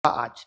आज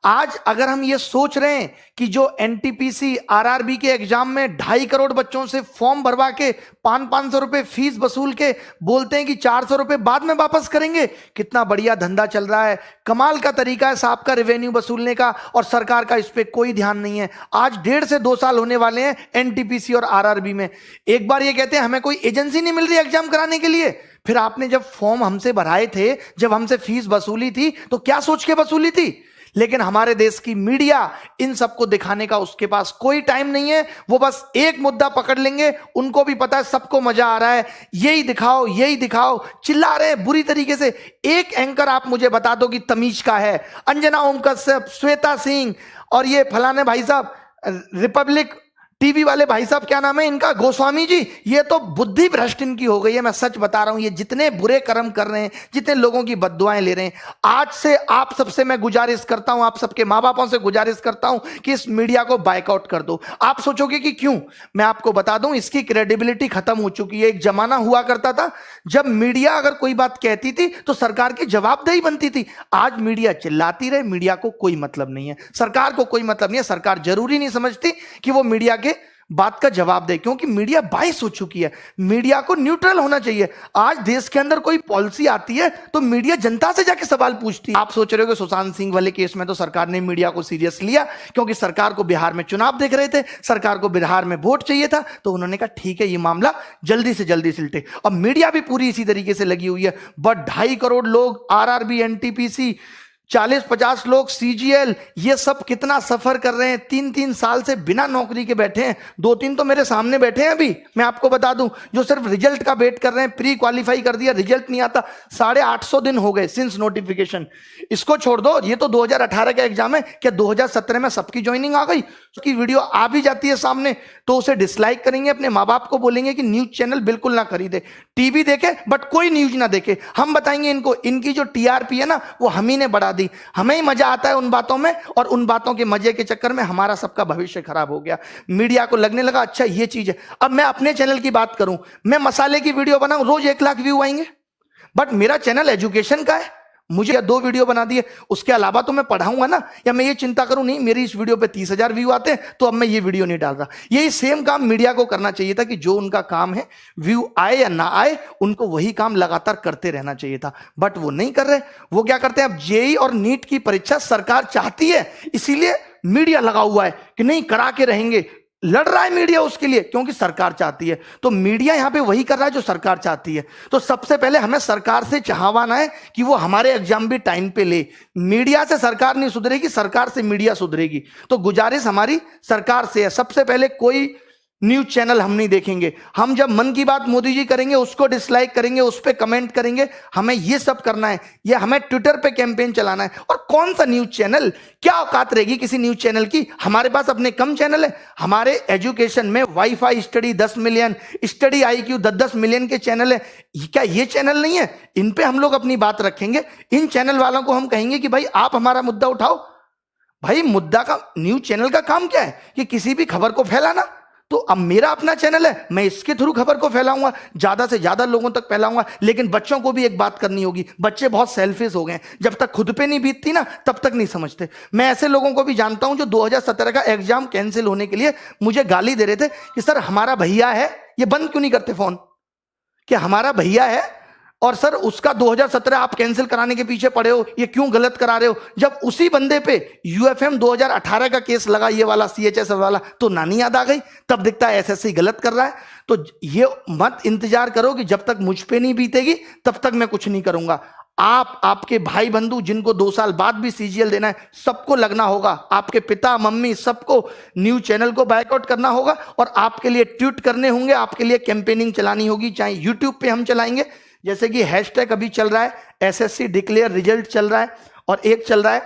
आज अगर हम ये सोच रहे हैं कि जो एनटीपीसी आरआरबी के एग्जाम में 2.5 करोड़ बच्चों से फॉर्म भरवा के 500 रुपए फीस वसूल के बोलते हैं कि 400 रुपए बाद में वापस करेंगे, कितना बढ़िया धंधा चल रहा है। कमाल का तरीका है साहब का रेवेन्यू वसूलने का, और सरकार का इस पे कोई ध्यान नहीं है। आज 1.5 से 2 साल होने वाले हैं एनटीपीसी और आरआरबी में। एक बार ये कहते हैं हमें कोई एजेंसी नहीं मिल रही एग्जाम कराने के लिए, फिर आपने जब फॉर्म हमसे भराए थे, जब हमसे फीस वसूली थी, तो क्या सोच के वसूली थी? लेकिन हमारे देश की मीडिया इन सबको दिखाने का उसके पास कोई टाइम नहीं है। वो बस एक मुद्दा पकड़ लेंगे, उनको भी पता है सबको मजा आ रहा है, यही दिखाओ यही दिखाओ, चिल्ला रहे हैं बुरी तरीके से। एक एंकर आप मुझे बता दो कि तमीज का है, अंजना ओम कश्यप, श्वेता सिंह और ये फलाने भाई साहब रिपब्लिक टीवी वाले भाई साहब, क्या नाम है इनका, गोस्वामी जी, ये तो बुद्धि भ्रष्ट इनकी हो गई है। मैं सच बता रहा हूं, ये जितने बुरे कर्म कर रहे हैं, जितने लोगों की बद्दुआएं ले रहे हैं, आज से आप सबसे मैं गुजारिश करता हूं, आप सबके माँ बापों से गुजारिश करता हूं कि इस मीडिया को बाइकआउट कर दो। आप सोचोगे कि क्यों, मैं आपको बता दूं, इसकी क्रेडिबिलिटी खत्म हो चुकी है। एक जमाना हुआ करता था जब मीडिया अगर कोई बात कहती थी तो सरकार की जवाबदेही बनती थी। आज मीडिया चिल्लाती रहे, मीडिया को कोई मतलब नहीं है, सरकार को कोई मतलब नहीं है। सरकार जरूरी नहीं समझती कि वो मीडिया के बात का जवाब दे, क्योंकि मीडिया बाइस हो चुकी है। मीडिया को न्यूट्रल होना चाहिए। आज देश के अंदर कोई पॉलिसी आती है तो मीडिया जनता से जाके सवाल पूछती है। आप सोच रहे हो कि सुशांत सिंह वाले केस में तो सरकार ने मीडिया को सीरियस लिया, क्योंकि सरकार को बिहार में चुनाव देख रहे थे, सरकार को बिहार में वोट चाहिए था, तो उन्होंने कहा ठीक है ये मामला जल्दी से जल्दी सिलटे। अब मीडिया भी पूरी इसी तरीके से लगी हुई है। बट 2.5 करोड़ लोग आरआरबी, एनटीपीसी, 40-50 लोग सीजीएल, ये सब कितना सफर कर रहे हैं। 3-3 साल से बिना नौकरी के बैठे हैं। 2-3 तो मेरे सामने बैठे हैं अभी, मैं आपको बता दूं, जो सिर्फ रिजल्ट का वेट कर रहे हैं। प्री क्वालिफाई कर दिया, रिजल्ट नहीं आता। 850 दिन हो गए सिंस नोटिफिकेशन। इसको छोड़ दो, ये तो 2018 का एग्जाम है। क्या 2017 में सबकी ज्वाइनिंग आ गई? उसकी वीडियो आ भी जाती है सामने तो उसे डिसलाइक करेंगे, अपने माँ बाप को बोलेंगे कि न्यूज चैनल बिल्कुल ना खरीदे, टीवी देखे बट कोई न्यूज ना देखे। हम बताएंगे इनको, इनकी जो टीआरपी है ना वो हम ही ने बढ़ा दी। हमें ही मजा आता है उन बातों में, और उन बातों के मजे के चक्कर में हमारा सबका भविष्य खराब हो गया। मीडिया को लगने लगा अच्छा ये चीज है। अब मैं अपने चैनल की बात करूं, मैं मसाले की वीडियो बनाऊं, रोज 1 लाख व्यू आएंगे, बट मेरा चैनल एजुकेशन का है। मुझे 2 वीडियो बना दिए, उसके अलावा तो मैं पढ़ाऊंगा ना। या मैं ये चिंता करूं नहीं मेरी इस वीडियो पे 30,000 व्यू आते हैं तो अब मैं ये वीडियो नहीं डाल रहा। यही सेम काम मीडिया को करना चाहिए था कि जो उनका काम है, व्यू आए या ना आए, उनको वही काम लगातार करते रहना चाहिए था। बट वो नहीं कर रहे। वो क्या करते हैं, अब जेईई और नीट की परीक्षा सरकार चाहती है, इसीलिए मीडिया लगा हुआ है कि नहीं करा के रहेंगे। लड़ रहा है मीडिया उसके लिए, क्योंकि सरकार चाहती है। तो मीडिया यहां पे वही कर रहा है जो सरकार चाहती है। तो सबसे पहले हमें सरकार से चाहवाना है कि वो हमारे एग्जाम भी टाइम पे ले। मीडिया से सरकार नहीं सुधरेगी, सरकार से मीडिया सुधरेगी। तो गुजारिश हमारी सरकार से है, सबसे पहले कोई न्यूज चैनल हम नहीं देखेंगे। हम जब मन की बात मोदी जी करेंगे उसको डिसलाइक करेंगे, उस पर कमेंट करेंगे। हमें ये सब करना है, ये हमें ट्विटर पे कैंपेन चलाना है। और कौन सा न्यूज चैनल, क्या औकात रहेगी किसी न्यूज चैनल की? हमारे पास अपने कम चैनल है। हमारे एजुकेशन में wifi study 10 million, study IQ 10-10 million के चैनल है। क्या ये चैनल नहीं है? इन पे हम लोग अपनी बात रखेंगे। इन चैनल वालों को हम कहेंगे कि भाई आप हमारा मुद्दा उठाओ। भाई मुद्दा का, न्यूज चैनल का काम क्या है कि किसी भी खबर को फैलाना। तो अब मेरा अपना चैनल है, मैं इसके थ्रू खबर को फैलाऊंगा, ज्यादा से ज्यादा लोगों तक फैलाऊंगा। लेकिन बच्चों को भी एक बात करनी होगी, बच्चे बहुत सेल्फिश हो गए हैं। जब तक खुद पे नहीं बीतती ना तब तक नहीं समझते। मैं ऐसे लोगों को भी जानता हूं जो 2017 का एग्जाम कैंसिल होने के लिए मुझे गाली दे रहे थे कि सर हमारा भैया है, ये बंद क्यों नहीं करते फोन, कि हमारा भैया है और सर उसका 2017 आप कैंसिल कराने के पीछे पड़े हो, ये क्यों गलत करा रहे हो। जब उसी बंदे पे UFM 2018 का केस लगा, ये वाला CHS वाला, तो नानी याद आ गई। तब दिखता है SSC गलत कर रहा है। तो ये मत इंतजार करो कि जब तक मुझ पे नहीं बीतेगी तब तक मैं कुछ नहीं करूंगा। आप, आपके भाई बंधु जिनको 2 साल बाद भी CGL देना है, सबको लगना होगा। आपके पिता मम्मी सबको न्यूज चैनल को बायकॉट करना होगा, और आपके लिए ट्वीट करने होंगे, आपके लिए कैंपेनिंग चलानी होगी। चाहे यूट्यूब पे हम चलाएंगे, जैसे कि हैशटैग अभी चल रहा है SSC डिक्लेयर रिजल्ट चल रहा है, और एक चल रहा है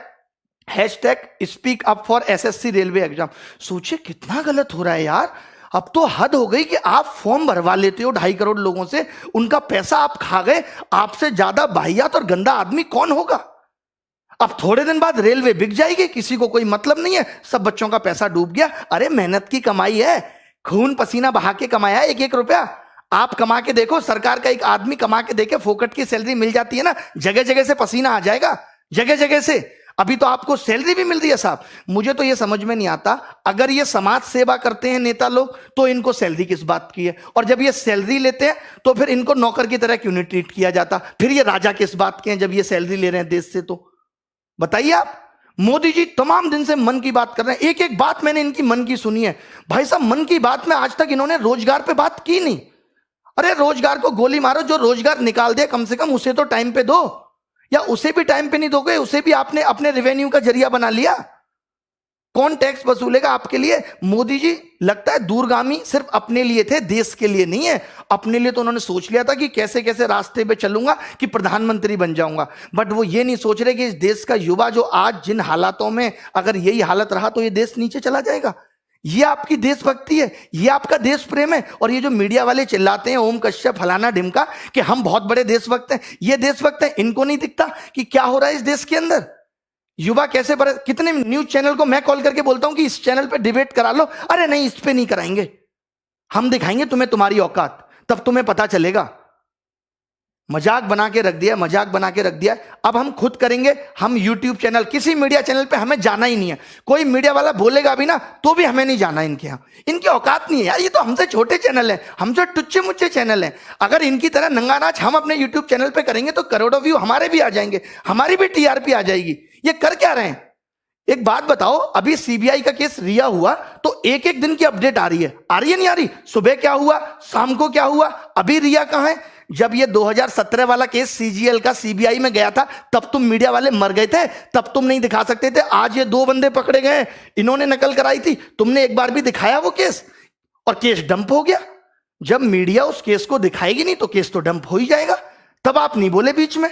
hashtag speak up for SSC railway exam. सोचिए कितना गलत हो रहा है यार। अब तो हद हो गई कि आप फॉर्म भरवा लेते हो 2.5 करोड़ लोगों से, उनका पैसा आप खा गए। आपसे ज्यादा वाहियात और गंदा आदमी कौन होगा? अब थोड़े दिन बाद रेलवे बिक जाएगी, किसी को कोई मतलब नहीं है, सब बच्चों का पैसा डूब गया। अरे मेहनत की कमाई है, खून पसीना बहा के कमाया है 1-1 रुपया। आप कमा के देखो, सरकार का एक आदमी कमा के देखे, फोकट की सैलरी मिल जाती है ना, जगह जगह से पसीना आ जाएगा, जगह जगह से। अभी तो आपको सैलरी भी मिल रही है साहब। मुझे तो ये समझ में नहीं आता, अगर ये समाज सेवा करते हैं नेता लोग तो इनको सैलरी किस बात की है, और जब ये सैलरी लेते हैं तो फिर इनको नौकर की तरह क्यों नहीं ट्रीट किया जाता? फिर ये राजा किस बात के हैं जब ये सैलरी ले रहे हैं देश से? तो बताइए आप। मोदी जी तमाम दिन से मन की बात कर रहे हैं, एक एक बात मैंने इनकी मन की सुनी है। भाई साहब, मन की बात में आज तक इन्होंने रोजगार पे बात की नहीं। अरे रोजगार को गोली मारो, जो रोजगार निकाल दे कम से कम उसे तो टाइम पे दो, या उसे भी टाइम पे नहीं दोगे, उसे भी आपने अपने रेवेन्यू का जरिया बना लिया। कौन टैक्स वसूलेगा आपके लिए? मोदी जी लगता है दूरगामी सिर्फ अपने लिए थे, देश के लिए नहीं है। अपने लिए तो उन्होंने सोच लिया था कि कैसे कैसे रास्ते पे चलूंगा कि प्रधानमंत्री बन जाऊंगा, बट वो ये नहीं सोच रहे कि इस देश का युवा जो आज जिन हालातों में, अगर यही हालत रहा तो ये देश नीचे चला जाएगा। ये आपकी देशभक्ति है, ये आपका देश प्रेम है। और ये जो मीडिया वाले चिल्लाते हैं ओम कश्यप फलाना ढिमका कि हम बहुत बड़े देशभक्त हैं, ये देशभक्त हैं, इनको नहीं दिखता कि क्या हो रहा है इस देश के अंदर? युवा कैसे बड़े, कितने न्यूज चैनल को मैं कॉल करके बोलता हूं कि इस चैनल पे डिबेट करा लो, अरे नहीं इस पे नहीं कराएंगे, हम दिखाएंगे तुम्हें तुम्हारी औकात, तब तुम्हें पता चलेगा। मजाक बना के रख दिया, मजाक बना के रख दिया। अब हम खुद करेंगे, हम यूट्यूब चैनल, किसी मीडिया चैनल पे हमें जाना ही नहीं है। कोई मीडिया वाला बोलेगा भी ना तो भी हमें नहीं जाना इनके यहाँ, इनकी औकात नहीं है यार। ये तो हमसे छोटे चैनल हैं, हमसे टुच्चे मुच्चे चैनल हैं। अगर इनकी तरह नंगा नाच हम अपने यूट्यूब चैनल पे करेंगे तो करोड़ों व्यू हमारे भी आ जाएंगे, हमारी भी टीआरपी आ जाएगी। ये कर क्या रहे हैं? एक बात बताओ, अभी सीबीआई का केस रिया हुआ तो एक एक दिन की अपडेट आ रही है नहीं आ रही? सुबह क्या हुआ, शाम को क्या हुआ, अभी रिया कहां है? जब ये 2017 वाला केस सीजीएल का सीबीआई में गया था तब तुम मीडिया वाले मर गए थे, तब तुम नहीं दिखा सकते थे। आज ये 2 बंदे पकड़े गए, इन्होंने नकल कराई थी, तुमने एक बार भी दिखाया वो केस और केस डंप हो गया। जब मीडिया उस केस को दिखाएगी नहीं तो केस तो डंप हो ही जाएगा। तब आप नहीं बोले बीच में।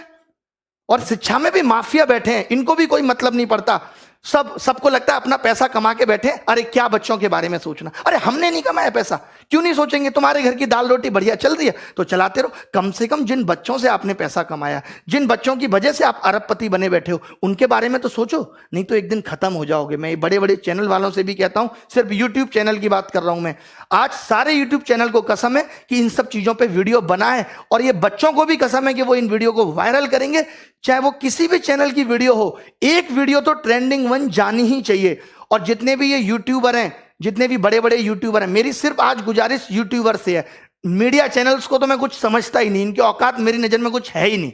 और शिक्षा में भी माफिया बैठे हैं, इनको भी कोई मतलब नहीं पड़ता। सबको लगता है अपना पैसा कमा के बैठे, अरे क्या बच्चों के बारे में सोचना। अरे हमने नहीं कमाया पैसा, क्यों नहीं सोचेंगे? तुम्हारे घर की दाल रोटी बढ़िया चल रही है तो चलाते रहो। कम से कम जिन बच्चों से आपने पैसा कमाया, जिन बच्चों की वजह से आप अरबपति बने बैठे हो, उनके बारे में तो सोचो, नहीं तो एक दिन खत्म हो जाओगे। मैं बड़े बड़े चैनल वालों से भी कहता हूं, सिर्फ यूट्यूब चैनल की बात कर रहा हूं मैं। आज सारे यूट्यूब चैनल को कसम है कि इन सब चीजों पर वीडियो बनाए, और ये बच्चों को भी कसम है कि वो इन वीडियो को वायरल करेंगे, चाहे वो किसी भी चैनल की वीडियो हो। एक वीडियो तो ट्रेंडिंग 1 जानी ही चाहिए। और जितने भी ये यूट्यूबर हैं, जितने भी बड़े बड़े यूट्यूबर हैं, मेरी सिर्फ आज गुजारिश यूट्यूबर से है। मीडिया चैनल्स को तो मैं कुछ समझता ही नहीं, इनकी औकात मेरी नजर में कुछ है ही नहीं।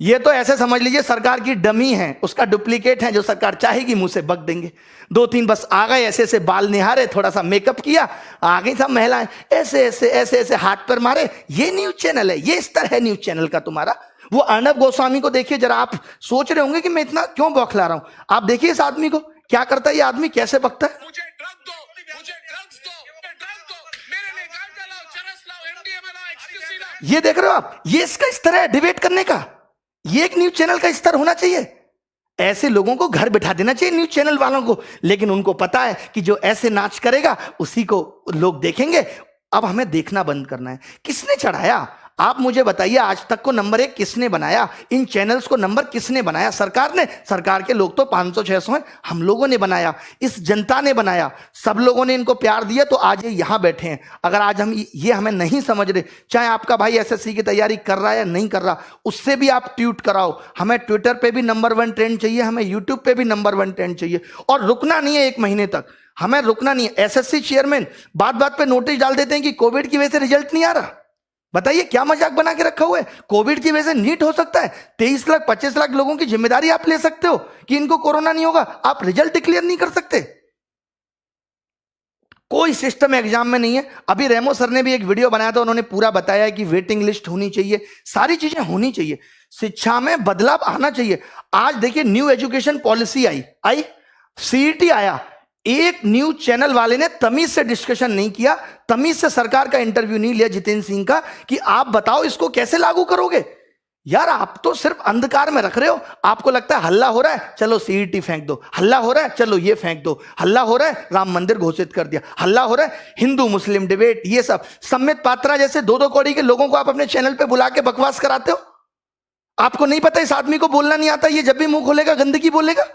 ये तो ऐसे समझ लीजिए सरकार की डमी है, उसका डुप्लीकेट है, जो सरकार चाहेगी मुंह से बक देंगे। 2-3 बस आ गए, ऐसे ऐसे बाल निहारे, थोड़ा सा मेकअप किया, आ गई सब महिलाएं, ऐसे ऐसे ऐसे ऐसे हाथ पर मारे। ये न्यूज चैनल है, ये स्तर है न्यूज चैनल का तुम्हारा। वो अर्णब गोस्वामी को देखिए जरा, आप सोच रहे होंगे कि मैं इतना क्यों बौखला रहा हूं। आप देखिए इस आदमी को, क्या करता है ये आदमी, कैसे बकता है। मुझे ड्रग दो, मुझे ड्रग्स दो, ड्रग दो, मेरे लिए गांजा लाओ, चरस लाओ, एमडीएमए लाओ, एक्सक्यूसी लाओ। ये देख रहे हो आप, ये इसका स्तर है डिबेट करने का। ये एक न्यूज चैनल का स्तर होना चाहिए। ऐसे लोगों को घर बिठा देना चाहिए न्यूज चैनल वालों को, लेकिन उनको पता है कि जो ऐसे नाच करेगा उसी को लोग देखेंगे। अब हमें देखना बंद करना है। किसने चढ़ाया? आप मुझे बताइए, आज तक को नंबर 1 किसने बनाया? इन चैनल्स को नंबर किसने बनाया? सरकार ने। सरकार के लोग तो 500-600 हैं, हम लोगों ने बनाया, इस जनता ने बनाया। सब लोगों ने इनको प्यार दिया तो आज ये यहां बैठे हैं। अगर आज हम ये हमें नहीं समझ रहे, चाहे आपका भाई एसएससी की तैयारी कर रहा है या नहीं कर रहा, उससे भी आप ट्वीट कराओ। हमें ट्विटर पे भी नंबर 1 ट्रेंड चाहिए, हमें यूट्यूब पे भी नंबर 1 ट्रेंड चाहिए, और रुकना नहीं है 1 महीने तक, हमें रुकना नहीं है। एसएससी चेयरमैन बात बात पे नोटिस डाल देते हैं कि कोविड की वजह से रिजल्ट नहीं आ रहा। बताइए क्या मजाक बना के रखा हुआ है? कोविड की वजह से नीट हो सकता है, 23 लाख 25 लाख लोगों की जिम्मेदारी आप ले सकते हो कि इनको कोरोना नहीं होगा, आप रिजल्ट डिक्लेयर नहीं कर सकते। कोई सिस्टम एग्जाम में नहीं है। अभी रेमो सर ने भी एक वीडियो बनाया था, उन्होंने पूरा बताया कि वेटिंग लिस्ट होनी चाहिए, सारी चीजें होनी चाहिए, शिक्षा में बदलाव आना चाहिए। आज देखिए न्यू एजुकेशन पॉलिसी आई, सीईटी आया, एक न्यूज चैनल वाले ने तमीज से डिस्कशन नहीं किया, तमीज से सरकार का इंटरव्यू नहीं लिया जितेंद्र सिंह का कि आप बताओ इसको कैसे लागू करोगे। यार आप तो सिर्फ अंधकार में रख रहे हो। आपको लगता है हल्ला हो रहा है, चलो सीईटी फेंक दो, हल्ला हो रहा है, चलो ये फेंक दो, हल्ला हो रहा है, राम मंदिर घोषित कर दिया, हल्ला हो रहा है, हिंदू मुस्लिम डिबेट, ये सब। सम्मित पात्रा जैसे 2-2 कौड़ी के लोगों को आप अपने चैनल पे बुला के बकवास कराते हो। आपको नहीं पता इस आदमी को बोलना नहीं आता, ये जब भी मुंह खोलेगा गंदगी बोलेगा।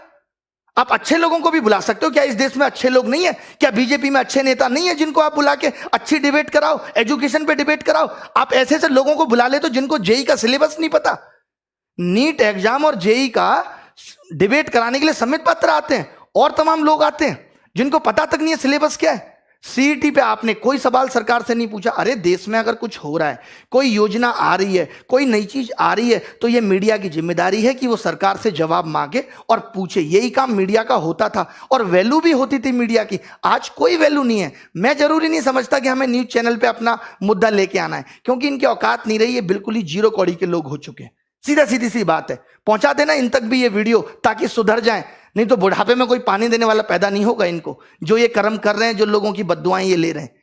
आप अच्छे लोगों को भी बुला सकते हो। क्या इस देश में अच्छे लोग नहीं है? क्या बीजेपी में अच्छे नेता नहीं है जिनको आप बुला के अच्छी डिबेट कराओ, एजुकेशन पे डिबेट कराओ? आप ऐसे ऐसे लोगों को बुला ले तो जिनको जेई का सिलेबस नहीं पता। नीट एग्जाम और जेई का डिबेट कराने के लिए संबित पात्र आते हैं और तमाम लोग आते हैं जिनको पता तक नहीं है सिलेबस क्या है। सीईटी पे आपने कोई सवाल सरकार से नहीं पूछा। अरे देश में अगर कुछ हो रहा है, कोई योजना आ रही है, कोई नई चीज आ रही है, तो ये मीडिया की जिम्मेदारी है कि वो सरकार से जवाब मांगे और पूछे। यही काम मीडिया का होता था और वैल्यू भी होती थी मीडिया की। आज कोई वैल्यू नहीं है। मैं जरूरी नहीं समझता कि हमें न्यूज चैनल पे अपना मुद्दा लेके आना है, क्योंकि इनकी औकात नहीं रही है। बिल्कुल ही जीरो कौड़ी के लोग हो चुके हैं। सीधी सी बात है, पहुंचा देना इन तक भी ये वीडियो ताकि सुधर जाए, नहीं तो बुढ़ापे में कोई पानी देने वाला पैदा नहीं होगा इनको, जो ये कर्म कर रहे हैं, जो लोगों की बद्दुआएं ये ले रहे हैं।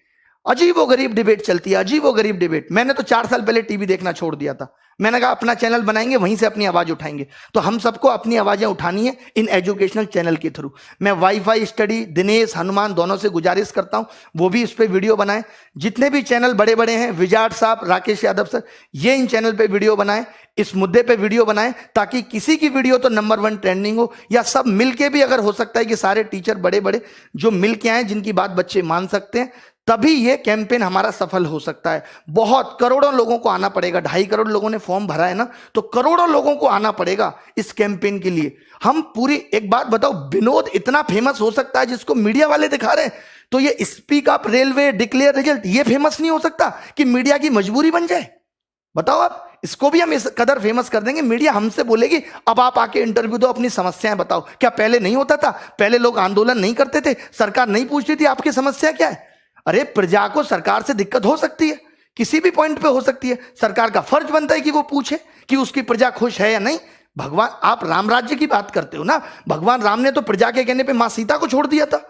अजीब व गरीब डिबेट चलती है, अजीब व गरीब डिबेट। मैंने तो 4 साल पहले टीवी देखना छोड़ दिया था। मैंने कहा अपना चैनल बनाएंगे, वहीं से अपनी आवाज उठाएंगे। तो हम सबको अपनी आवाजें उठानी है इन एजुकेशनल चैनल के थ्रू। मैं वाईफाई स्टडी, दिनेश, हनुमान दोनों से गुजारिश करता हूं वो भी इस पे वीडियो बनाएं। जितने भी चैनल बड़े बड़े हैं, विजाट साहब, राकेश यादव सर, ये इन चैनल पे वीडियो बनाएं, इस मुद्दे पे वीडियो बनाएं, ताकि किसी की वीडियो तो नंबर 1 ट्रेंडिंग हो, या सब मिलके भी, अगर हो सकता है कि सारे टीचर बड़े बड़े जो मिलके आए, जिनकी बात बच्चे मान सकते हैं, तभी ये कैंपेन हमारा सफल हो सकता है। बहुत करोड़ों लोगों को आना पड़ेगा। 2.5 करोड़ लोगों ने फॉर्म भरा है ना, तो करोड़ों लोगों को आना पड़ेगा इस कैंपेन के लिए। हम पूरी, एक बात बताओ, विनोद इतना फेमस हो सकता है जिसको मीडिया वाले दिखा रहे हैं, तो ये speak up railway declare result ये फेमस नहीं हो सकता कि मीडिया की मजबूरी बन जाए? बताओ आप, इसको भी हम इस कदर फेमस कर देंगे, मीडिया हमसे बोलेगी अब आप आके इंटरव्यू दो, अपनी समस्याएं बताओ। क्या पहले नहीं होता था? पहले लोग आंदोलन नहीं करते थे? सरकार नहीं पूछती थी आपकी समस्या क्या है? अरे प्रजा को सरकार से दिक्कत हो सकती है, किसी भी पॉइंट पे हो सकती है। सरकार का फर्ज बनता है कि वो पूछे कि उसकी प्रजा खुश है या नहीं। भगवान, आप राम राज्य की बात करते हो ना, भगवान राम ने तो प्रजा के कहने पे मां सीता को छोड़ दिया था।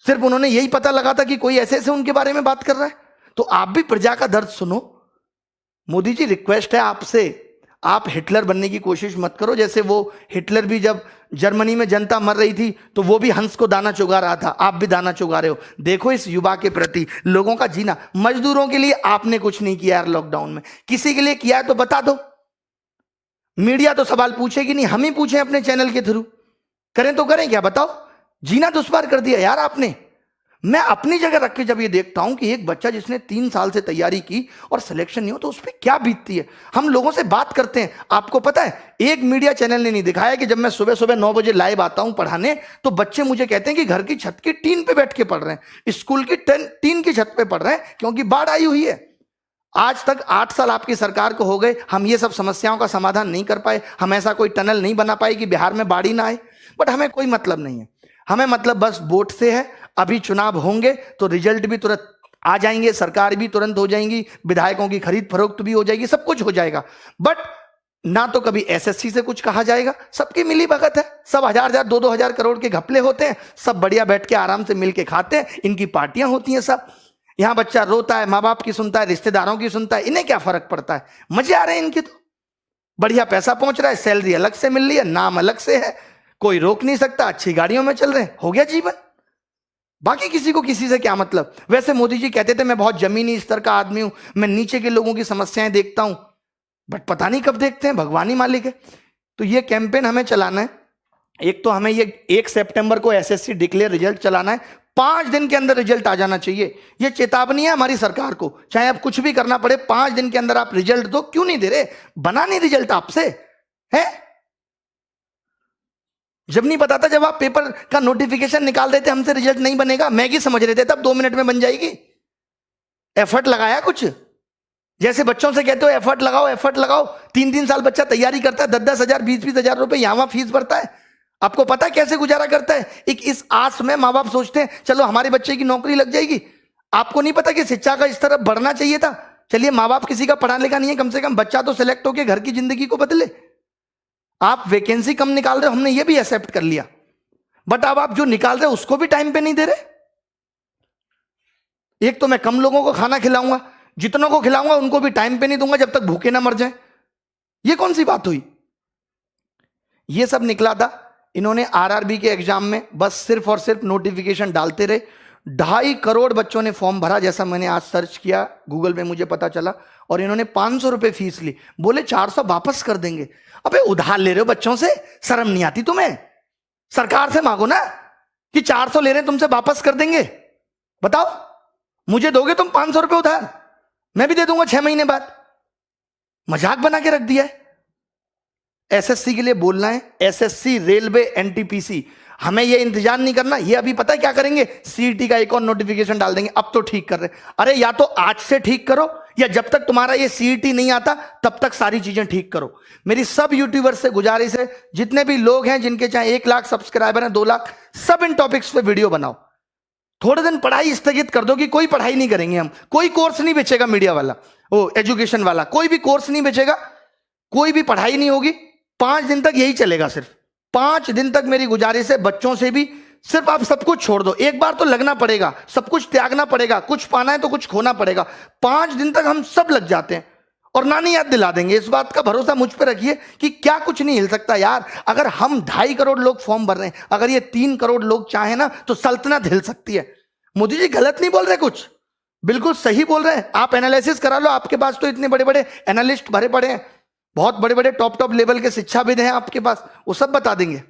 सिर्फ उन्होंने यही पता लगा था कि कोई ऐसे ऐसे उनके बारे में बात कर रहा है। तो आप भी प्रजा का दर्द सुनो। मोदी जी, रिक्वेस्ट है आपसे, आप हिटलर बनने की कोशिश मत करो। जैसे वो हिटलर भी जब जर्मनी में जनता मर रही थी तो वो भी हंस को दाना चुगा रहा था, आप भी दाना चुगा रहे हो। देखो इस युवा के प्रति, लोगों का जीना। मजदूरों के लिए आपने कुछ नहीं किया यार लॉकडाउन में, किसी के लिए किया है तो बता दो। मीडिया तो सवाल पूछेगी नहीं, हम ही पूछें अपने चैनल के थ्रू। करें तो करें क्या, बताओ? जीना दुश्वार कर दिया यार आपने। मैं अपनी जगह रख के जब ये देखता हूं कि एक बच्चा जिसने 3 साल से तैयारी की और सिलेक्शन नहीं हो, तो उस पर क्या बीतती है। हम लोगों से बात करते हैं, आपको पता है एक मीडिया चैनल ने नहीं दिखाया कि जब मैं सुबह सुबह 9 बजे लाइव आता हूं पढ़ाने, तो बच्चे मुझे कहते हैं कि घर की छत की टीन पे बैठ के पढ़ रहे हैं, स्कूल की टीन की छत पे पढ़ रहे हैं, क्योंकि बाढ़ आई हुई है। आज तक 8 साल आपकी सरकार को हो गए, हम ये सब समस्याओं का समाधान नहीं कर पाए, हम ऐसा कोई टनल नहीं बना पाए कि बिहार में बाढ़ ही ना आए। बट हमें कोई मतलब नहीं है, हमें मतलब बस वोट से है। अभी चुनाव होंगे तो रिजल्ट भी तुरंत आ जाएंगे, सरकार भी तुरंत हो जाएंगी, विधायकों की खरीद फरोख्त भी हो जाएगी, सब कुछ हो जाएगा। बट ना तो कभी एसएससी से कुछ कहा जाएगा, सबकी मिली भगत है, सब 1000-1000 2-2000 करोड़ के घपले होते हैं, सब बढ़िया बैठ के आराम से मिलके खाते हैं, इनकी पार्टियां होती हैं सब। यहां बच्चा रोता है, माँ बाप की सुनता है, रिश्तेदारों की सुनता है, इन्हें क्या फर्क पड़ता है? मजे आ रहे हैं इनके तो, बढ़िया पैसा पहुंच रहा है, सैलरी अलग से मिल रही है, नाम अलग से है, कोई रोक नहीं सकता, अच्छी गाड़ियों में चल रहे हैं, हो गया जीवन। बाकी किसी को किसी से क्या मतलब। वैसे मोदी जी कहते थे मैं बहुत जमीनी स्तर का आदमी हूं, मैं नीचे के लोगों की समस्याएं देखता हूं, बट पता नहीं कब देखते हैं, भगवान ही मालिक है। तो ये कैंपेन हमें चलाना है। एक तो हमें ये 1 सितंबर को एसएससी डिक्लेयर रिजल्ट चलाना है, 5 दिन के अंदर रिजल्ट आ जाना चाहिए। ये चेतावनी है हमारी सरकार को, चाहे अब कुछ भी करना पड़े, 5 दिन के अंदर आप रिजल्ट दो। क्यों नहीं दे रहे? बना नहीं रिजल्ट आपसे है? जब नहीं पता था, जब आप पेपर का नोटिफिकेशन निकाल देते हमसे रिजल्ट नहीं बनेगा, मैगी समझ रहे थे तब 2 मिनट में बन जाएगी। एफर्ट लगाया कुछ? जैसे बच्चों से कहते हो एफर्ट लगाओ, एफर्ट लगाओ, 3-3 साल बच्चा तैयारी करता है, 10-10 हजार 20-20 हजार रुपए यहां फीस भरता है। आपको पता है कैसे गुजारा करता है? एक इस आस में माँ बाप सोचते हैं चलो हमारे बच्चे की नौकरी लग जाएगी। आपको नहीं पता कि शिक्षा का इस तरफ बढ़ना चाहिए था। चलिए माँ बाप किसी का पढ़ा लिखा नहीं है, कम से कम बच्चा तो सिलेक्ट होकर घर की जिंदगी को बदले। आप वैकेंसी कम निकाल रहे हो, हमने ये भी एक्सेप्ट कर लिया, बट अब आप जो निकाल रहे हो उसको भी टाइम पे नहीं दे रहे। एक तो मैं कम लोगों को खाना खिलाऊंगा, जितनों को खिलाऊंगा उनको भी टाइम पे नहीं दूंगा जब तक भूखे ना मर जाए। ये कौन सी बात हुई? ये सब निकला था इन्होंने आरआरबी के एग्जाम में, बस सिर्फ और सिर्फ नोटिफिकेशन डालते रहे। 2.5 करोड़ बच्चों ने फॉर्म भरा, जैसा मैंने आज सर्च किया गूगल पे मुझे पता चला, और इन्होंने 500 रुपए फीस ली, बोले 400 वापस कर देंगे। अबे उधार ले रहे हो बच्चों से, शर्म नहीं आती तुम्हें? सरकार से मांगो ना कि 400 ले रहे हैं तुमसे वापस कर देंगे। बताओ, मुझे दोगे तुम 500 रुपए उधार, मैं भी दे दूंगा 6 महीने बाद। मजाक बना के रख दिया है। एसएससी के लिए बोलना है, एसएससी, रेलवे, एनटीपीसी, हमें ये इंतजार नहीं करना। ये अभी पता है क्या करेंगे, सीईटी का एक और नोटिफिकेशन डाल देंगे। अब तो ठीक कर रहे, अरे या तो आज से ठीक करो, या जब तक तुम्हारा ये सीईटी नहीं आता तब तक सारी चीजें ठीक करो। मेरी सब यूट्यूबर्स से गुजारिश है, जितने भी लोग हैं जिनके चाहे 1 लाख सब्सक्राइबर हैं, 2 लाख, सब इन टॉपिक्स पे वीडियो बनाओ। थोड़े दिन पढ़ाई स्थगित कर दो कि कोई पढ़ाई नहीं करेंगे हम, कोई कोर्स नहीं बेचेगा मीडिया वाला, वो एजुकेशन वाला, कोई भी कोर्स नहीं बेचेगा, कोई भी पढ़ाई नहीं होगी। 5 दिन तक यही चलेगा, सिर्फ 5 दिन तक मेरी गुजारिश है बच्चों से भी, सिर्फ आप सब कुछ छोड़ दो। एक बार तो लगना पड़ेगा, सब कुछ त्यागना पड़ेगा, कुछ पाना है तो कुछ खोना पड़ेगा। 5 दिन तक हम सब लग जाते हैं और नानी याद दिला देंगे। इस बात का भरोसा मुझ पर रखिए कि क्या कुछ नहीं हिल सकता यार। अगर हम 2.5 करोड़ लोग फॉर्म भर रहे हैं, अगर ये 3 करोड़ लोग चाहे ना तो सल्तनत हिल सकती है। मोदी जी गलत नहीं बोल रहे, कुछ बिल्कुल सही बोल रहे हैं। आप एनालिसिस करा लो, आपके पास तो इतने बड़े बड़े एनालिस्ट भरे पड़े हैं, बहुत बड़े बड़े टॉप लेवल के शिक्षाविद हैं आपके पास, वो सब बता देंगे।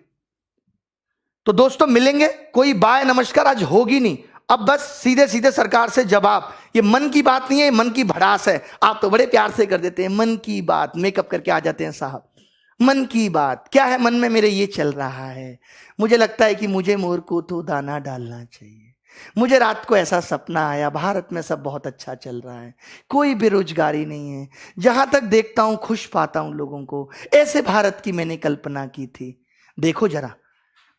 तो दोस्तों मिलेंगे, कोई बाय नमस्कार आज होगी नहीं। अब बस सीधे सीधे सरकार से जवाब। ये मन की बात नहीं है, ये मन की भड़ास है। आप तो बड़े प्यार से कर देते हैं मन की बात, मेकअप करके आ जाते हैं साहब। मन की बात क्या है, मन में मेरे ये चल रहा है, मुझे लगता है कि मुझे मोर को तो दाना डालना चाहिए, मुझे रात को ऐसा सपना आया, भारत में सब बहुत अच्छा चल रहा है, कोई बेरोजगारी नहीं है, जहां तक देखता हूं खुश पाता हूं लोगों को, ऐसे भारत की मैंने कल्पना की थी। देखो जरा,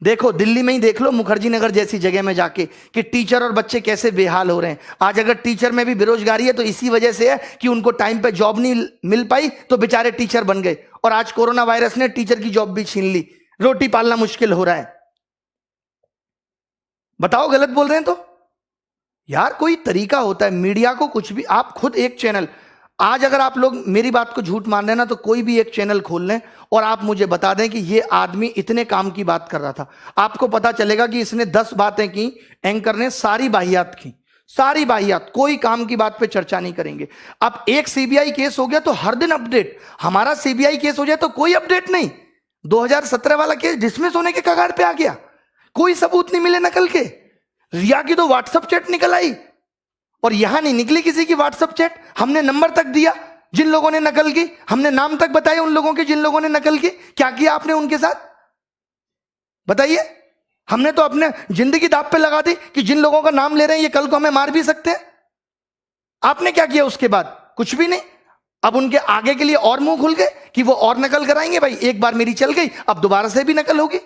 देखो दिल्ली में ही देख लो, मुखर्जी नगर जैसी जगह में जाके कि टीचर और बच्चे कैसे बेहाल हो रहे हैं। आज अगर टीचर में भी बेरोजगारी है तो इसी वजह से है कि उनको टाइम पे जॉब नहीं मिल पाई, तो बेचारे टीचर बन गए। और आज कोरोना वायरस ने टीचर की जॉब भी छीन ली, रोटी पालना मुश्किल हो रहा है। बताओ गलत बोल रहे हैं तो यार, कोई तरीका होता है। मीडिया को कुछ भी, आप खुद एक चैनल, आज अगर आप लोग मेरी बात को झूठ मान रहे हैं ना, तो कोई भी एक चैनल खोल लें और आप मुझे बता दें कि ये आदमी इतने काम की बात कर रहा था, आपको पता चलेगा कि इसने 10 बातें की, एंकर ने सारी बाहियात की, सारी बाहियात, कोई काम की बात पे चर्चा नहीं करेंगे। अब एक सीबीआई केस हो गया तो हर दिन अपडेट, हमारा सीबीआई केस हो जाए तो कोई अपडेट नहीं। 2017 वाला केस डिसमिस होने के कगार पे आ गया, कोई सबूत नहीं मिले नकल के। रिया की तो व्हाट्सएप चैट निकल आई, और यहां नहीं निकली किसी की व्हाट्सएप चैट। हमने नंबर तक दिया जिन लोगों ने नकल की, हमने नाम तक बताए उन लोगों के जिन लोगों ने नकल की। क्या किया आपने उनके साथ बताइए? हमने तो अपने जिंदगी दांव पे लगा दी कि जिन लोगों का नाम ले रहे हैं ये कल को हमें मार भी सकते हैं। आपने क्या किया उसके बाद? कुछ भी नहीं। अब उनके आगे के लिए और मुंह खुल गए कि वो और नकल कराएंगे। भाई एक बार मेरी चल गई, अब दोबारा से भी नकल होगी।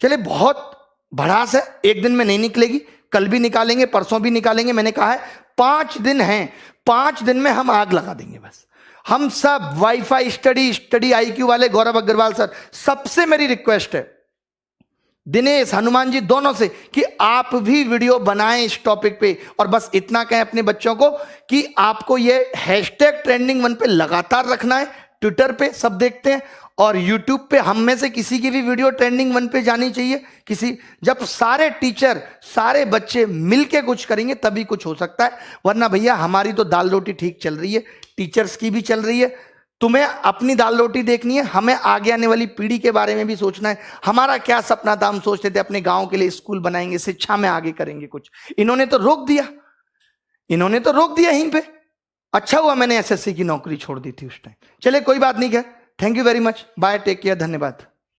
चले, बहुत भड़ास है, एक दिन में नहीं निकलेगी, कल भी निकालेंगे, परसों भी निकालेंगे। मैंने कहा है 5 दिन हैं, 5 दिन में हम आग लगा देंगे। बस हम सब वाईफाई स्टडी आईक्यू वाले गौरव अग्रवाल सर, सबसे मेरी रिक्वेस्ट है, दिनेश, हनुमान जी दोनों से, कि आप भी वीडियो बनाएं इस टॉपिक पे। और बस इतना कहें अपने बच्चों को कि आपको ये #ट्रेंडिंग 1 पे लगातार रखना है। ट्विटर पे सब देखते हैं और यूट्यूब पे हम में से किसी की भी वीडियो ट्रेंडिंग 1 पे जानी चाहिए। जब सारे टीचर, सारे बच्चे मिलके कुछ करेंगे तभी कुछ हो सकता है, वरना भैया हमारी तो दाल रोटी ठीक चल रही है, टीचर्स की भी चल रही है। तुम्हें अपनी दाल रोटी देखनी है, हमें आगे आने वाली पीढ़ी के बारे में भी सोचना है। हमारा क्या सपना था, हम सोचते थे अपने गांव के लिए स्कूल बनाएंगे, शिक्षा में आगे करेंगे कुछ। इन्होंने तो रोक दिया, इन्होंने तो रोक दिया यहीं पे। अच्छा हुआ मैंने एसएससी की नौकरी छोड़ दी थी उस टाइम। चले कोई बात नहीं है। Thank you very much, bye, take care, धन्यवाद।